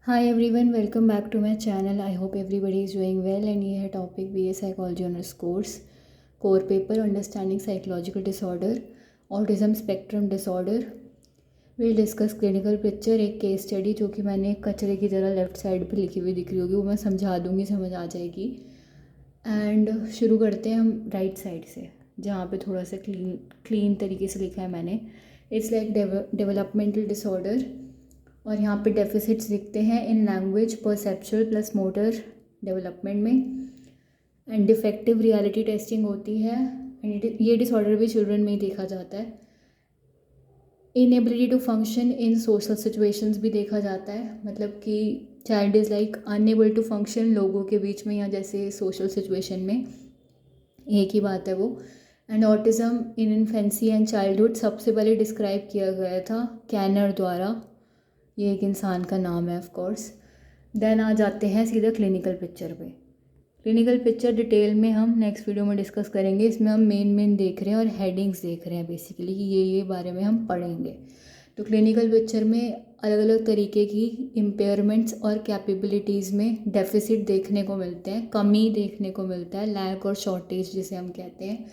Hi everyone, welcome back to my channel. I hope everybody is doing well. And ये है topic BA psychology honours course, core paper understanding psychological disorder, autism spectrum disorder. Will discuss clinical picture, एक case study जो कि मैंने कचरे की तरह left side पे लिखी हुई दिख रही होगी, वो मैं समझा दूंगी, समझ आ जाएगी। एंड शुरू करते हैं हम राइट साइड से, जहाँ पे थोड़ा सा क्लीन तरीके से लिखा है मैंने। इट्स लाइक डेवलपमेंटल डिसऑर्डर, और यहाँ पे डेफिसिट्स दिखते हैं in language, perceptual plus motor development में। एंड डिफेक्टिव रियलिटी टेस्टिंग होती है। एंड ये डिसऑर्डर भी चिल्ड्रन में ही देखा जाता है। Inability to function in social situations भी देखा जाता है, मतलब कि child is like unable to function लोगों के बीच में या जैसे सोशल सिचुएशन में, एक ही बात है वो। And autism in infancy and childhood सबसे पहले डिस्क्राइब किया गया था कैनर द्वारा, ये एक इंसान का नाम है ऑफ कोर्स। देन आ जाते हैं सीधा क्लिनिकल पिक्चर पे। क्लिनिकल पिक्चर डिटेल में हम नेक्स्ट वीडियो में डिस्कस करेंगे। इसमें हम मेन देख रहे हैं और हेडिंग्स देख रहे हैं बेसिकली, कि ये बारे में हम पढ़ेंगे। तो क्लिनिकल पिक्चर में अलग अलग तरीके की इम्पेयरमेंट्स और कैपेबिलिटीज़ में डेफिसिट देखने को मिलते हैं, कमी देखने को मिलता है, लैक और शॉर्टेज जिसे हम कहते हैं।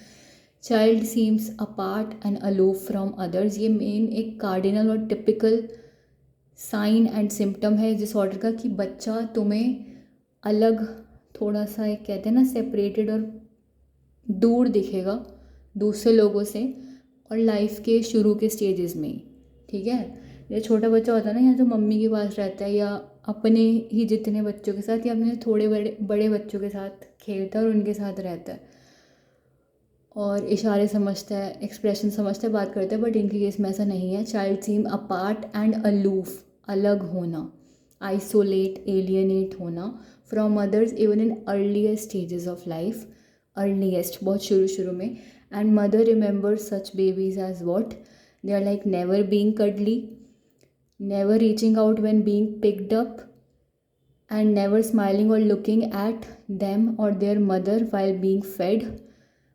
Child seems apart and aloof from others, ये मेन एक कार्डिनल और टिपिकल साइन एंड सिम्टम है इस डिसऑर्डर का, कि बच्चा तुम्हें अलग, थोड़ा सा एक कहते हैं ना सेपरेटेड और दूर दिखेगा दूसरे लोगों से, और लाइफ के शुरू के स्टेजेस में ही। ठीक है, ये छोटा बच्चा होता है ना, यहाँ जो मम्मी के पास रहता है या अपने ही जितने बच्चों के साथ या अपने थोड़े बड़े बड़े बच्चों के साथ खेलता है और उनके साथ रहता है और इशारे समझता है, एक्सप्रेशन समझता है, बात करता है। बट इनके केस में ऐसा नहीं है। Child seem apart and aloof, अलग होना, आइसोलेट, एलियनेट होना from others even in earliest stages of life, earliest बहुत शुरू में। And mother remember such babies as what, they are like never being cuddly, never reaching out when being picked up, and never smiling और looking at them और their mother while being fed.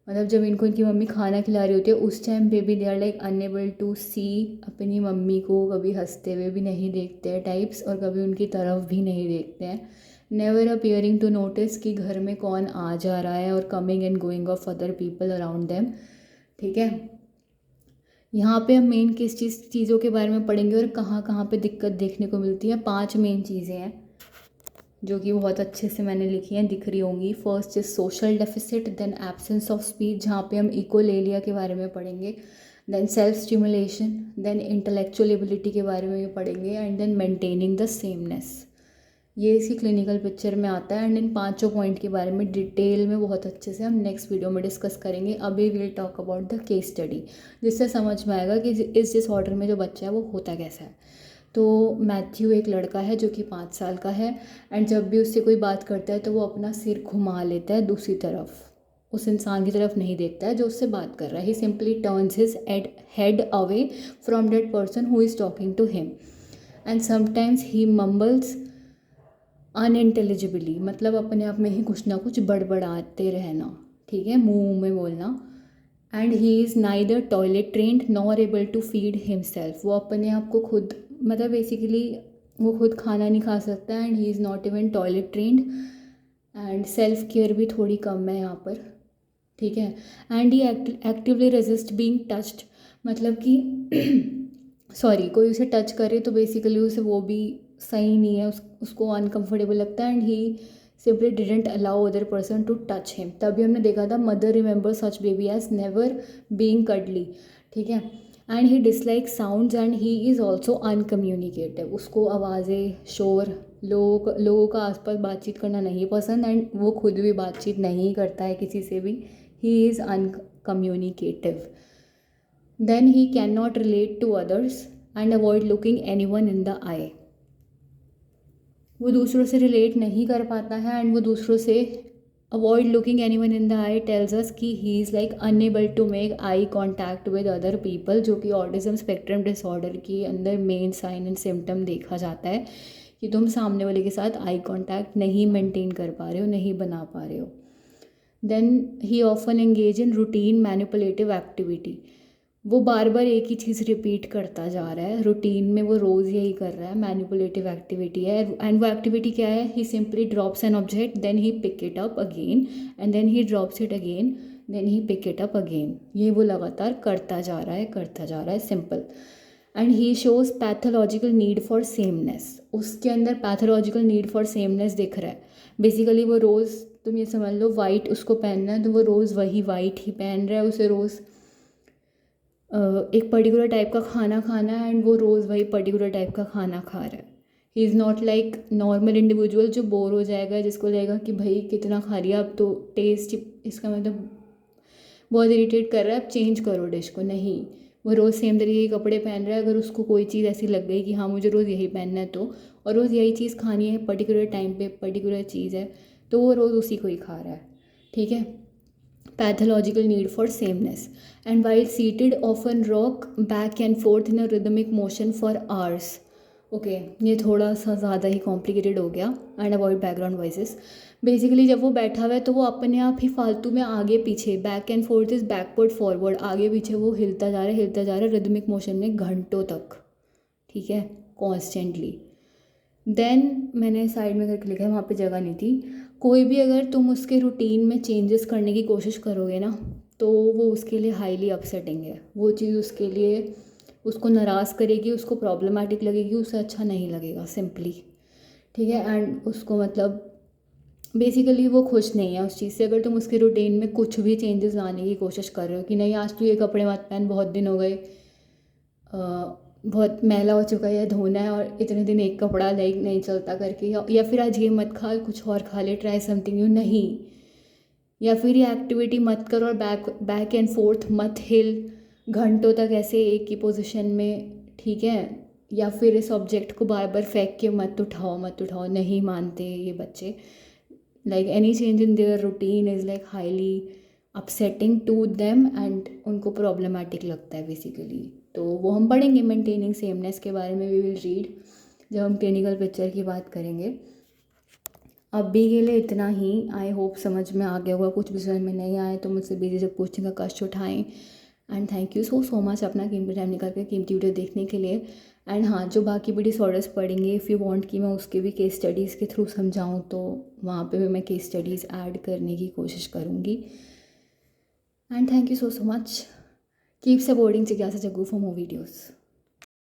मतलब जब इनको इनकी mummy खाना खिला रही होती है उस टाइम पे भी they are like unable to see, अपनी मम्मी को कभी हंसते हुए भी नहीं देखते हैं टाइप्स, और कभी उनकी तरफ भी नहीं देखते हैं। नेवर अपीयरिंग टू नोटिस कि घर में कौन आ जा रहा है, और coming and going of other people around them. ठीक है, यहाँ पे हम मेन किस चीज़ों के बारे में पढ़ेंगे और कहाँ कहाँ पे दिक्कत देखने को मिलती है। 5 मेन चीज़ें हैं जो कि बहुत अच्छे से मैंने लिखी हैं, दिख रही होंगी। First is social deficit, then absence of speech, जहाँ पे हम इकोलेलिया के बारे में पढ़ेंगे। Then self stimulation, then intellectual ability के बारे में भी पढ़ेंगे, and then maintaining the sameness. ये इसकी क्लिनिकल पिक्चर में आता है। एंड इन 5 पॉइंट के बारे में डिटेल में बहुत अच्छे से हम नेक्स्ट वीडियो में डिस्कस करेंगे। अभी will talk about the case study, जिससे समझ में आएगा कि इस डिसऑर्डर में जो बच्चा है वो होता कैसा है। तो मैथ्यू एक लड़का है जो कि 5 साल का है। एंड जब भी उससे कोई बात करता है तो वो अपना सिर घुमा लेता है दूसरी तरफ, उस इंसान की तरफ नहीं देखता है जो उससे बात कर रहा है। He simply turns his head away from that person who is talking to him. And sometimes he mumbles unintelligibly, मतलब अपने आप में ही कुछ ना कुछ बड़बड़ाते रहना। ठीक है, मुंह में बोलना। And he is neither toilet trained nor able to feed himself, वो अपने आप को खुद, मतलब बेसिकली वो खुद खाना नहीं खा सकता। And he is not even toilet trend, and self care भी थोड़ी कम है यहाँ पर। ठीक है, and he actively resist being touched, मतलब कि सॉरी, कोई उसे टच करे तो बेसिकली उसे वो भी सही नहीं है, उसको अनकंफर्टेबल लगता है। And he simply didn't allow other person to touch him. तभी हमने देखा था mother remember such baby as never being cuddly. ठीक है, and he dislike sounds and he is also uncommunicative, उसको आवाज़ें, शोर, लोगों का आसपास बातचीत करना नहीं पसंद। एंड वो खुद भी बातचीत नहीं करता है किसी से भी। He is uncommunicative. Then he can not relate to others and avoid looking anyone in the eye, वो दूसरों से रिलेट नहीं कर पाता है। एंड वो दूसरों से avoid looking anyone in the eye tells us कि he is like unable to make eye contact with other people, जो कि ऑटिज्म स्पेक्ट्रम डिसऑर्डर के अंदर मेन साइन एंड सिम्टम देखा जाता है, कि तुम सामने वाले के साथ आई कॉन्टैक्ट नहीं मेंटेन कर पा रहे हो, नहीं बना पा रहे हो। Then he often engage in routine manipulative activity, वो बार बार एक ही चीज़ रिपीट करता जा रहा है, रूटीन में वो रोज़ यही कर रहा है, मैनिपुलेटिव एक्टिविटी है। एंड वो एक्टिविटी क्या है, he simply drops an object, then he pick it up again, and then he drops it again, then he pick it up again. ये वो लगातार करता जा रहा है, करता जा रहा है, simple. And he shows pathological need for sameness, उसके अंदर पैथोलॉजिकल नीड फॉर सेमनेस दिख रहा है। बेसिकली वो रोज़, तुम ये समझ लो वाइट उसको पहनना है तो वो रोज़ वही वाइट ही पहन रहा है, उसे रोज़ एक पर्टिकुलर टाइप का खाना खाना है एंड वो रोज़ वही पर्टिकुलर टाइप का खाना खा रहा है। He is not like normal individual जो बोर हो जाएगा, जिसको लगेगा कि भाई कितना खा लिया, अब तो टेस्ट इसका मतलब बहुत इरिटेट कर रहा है, अब चेंज करो डिश को। नहीं, वो रोज़ सेम तरीके के कपड़े पहन रहा है। अगर उसको कोई चीज़ ऐसी लग गई कि हाँ मुझे रोज़ यही पहनना है तो, और रोज़ यही चीज़ खानी है पर्टिकुलर टाइम पे, पर्टिकुलर चीज़ है, तो वो रोज़ उसी को ही खा रहा है। ठीक है, pathological need for sameness. And while seated often rock back and fourth in a rhythmic motion for hours. Okay, ये थोड़ा सा ज़्यादा ही कॉम्प्लिकेटेड हो गया। And avoid background voices. Basically जब वो बैठा हुआ है तो वो अपने आप ही फालतू में आगे पीछे, back and fourth is backward forward, आगे पीछे वो हिलता जा रहा है, हिलता जा रहा है रिदमिक मोशन में घंटों तक। ठीक है, कॉन्स्टेंटली। देन मैंने साइड में करके लिखा है, वहाँ पे जगह नहीं थी। कोई भी अगर तुम उसके रूटीन में चेंजेस करने की कोशिश करोगे ना, तो वो उसके लिए हाईली अपसेटिंग है। वो चीज़ उसके लिए, उसको नाराज़ करेगी, उसको प्रॉब्लमेटिक लगेगी, उसे अच्छा नहीं लगेगा सिंपली। ठीक है, एंड उसको मतलब बेसिकली वो खुश नहीं है उस चीज़ से। अगर तुम उसके रूटीन में कुछ भी चेंजेस लाने की कोशिश कर रहे हो कि नहीं आज तू ये कपड़े मत पहन, बहुत दिन हो गए, बहुत मैला हो चुका है या धोना है, और इतने दिन एक कपड़ा लाइक नहीं चलता करके, या फिर आज ये मत खा, कुछ और खा ले, ट्राई समथिंग न्यू। नहीं, या फिर ये एक्टिविटी मत करो और बैक बैक एंड फोर्थ मत हिल घंटों तक ऐसे एक ही पोजीशन में। ठीक है, या फिर इस ऑब्जेक्ट को बार बार फेंक के मत उठाओ, मत उठाओ। नहीं मानते ये बच्चे। Like any change in their routine is like highly upsetting to them, and उनको प्रॉब्लमेटिक लगता है बेसिकली। तो वो हम पढ़ेंगे मेंटेनिंग सेमनेस के बारे में, वी विल रीड जब हम क्लिनिकल पिक्चर की बात करेंगे। अभी के लिए इतना ही। आई होप समझ में आ गया होगा। कुछ भी समझ में नहीं आए तो मुझसे बेझिझक पूछने का कष्ट उठाएं। And thank you so much अपना कीमती टाइम निकाल कर कीमती वीडियो देखने के लिए। एंड हाँ, जो बाकी भी डिसऑर्डर्स पढ़ेंगे, इफ़ यू वांट कि मैं उसके भी केस स्टडीज़ के थ्रू समझाऊँ तो वहाँ पे भी मैं केस स्टडीज़ ऐड करने की कोशिश करूँगी। And thank you so much. Keep supporting जिज्ञासा जग्गू फॉर मोर वीडियोज़।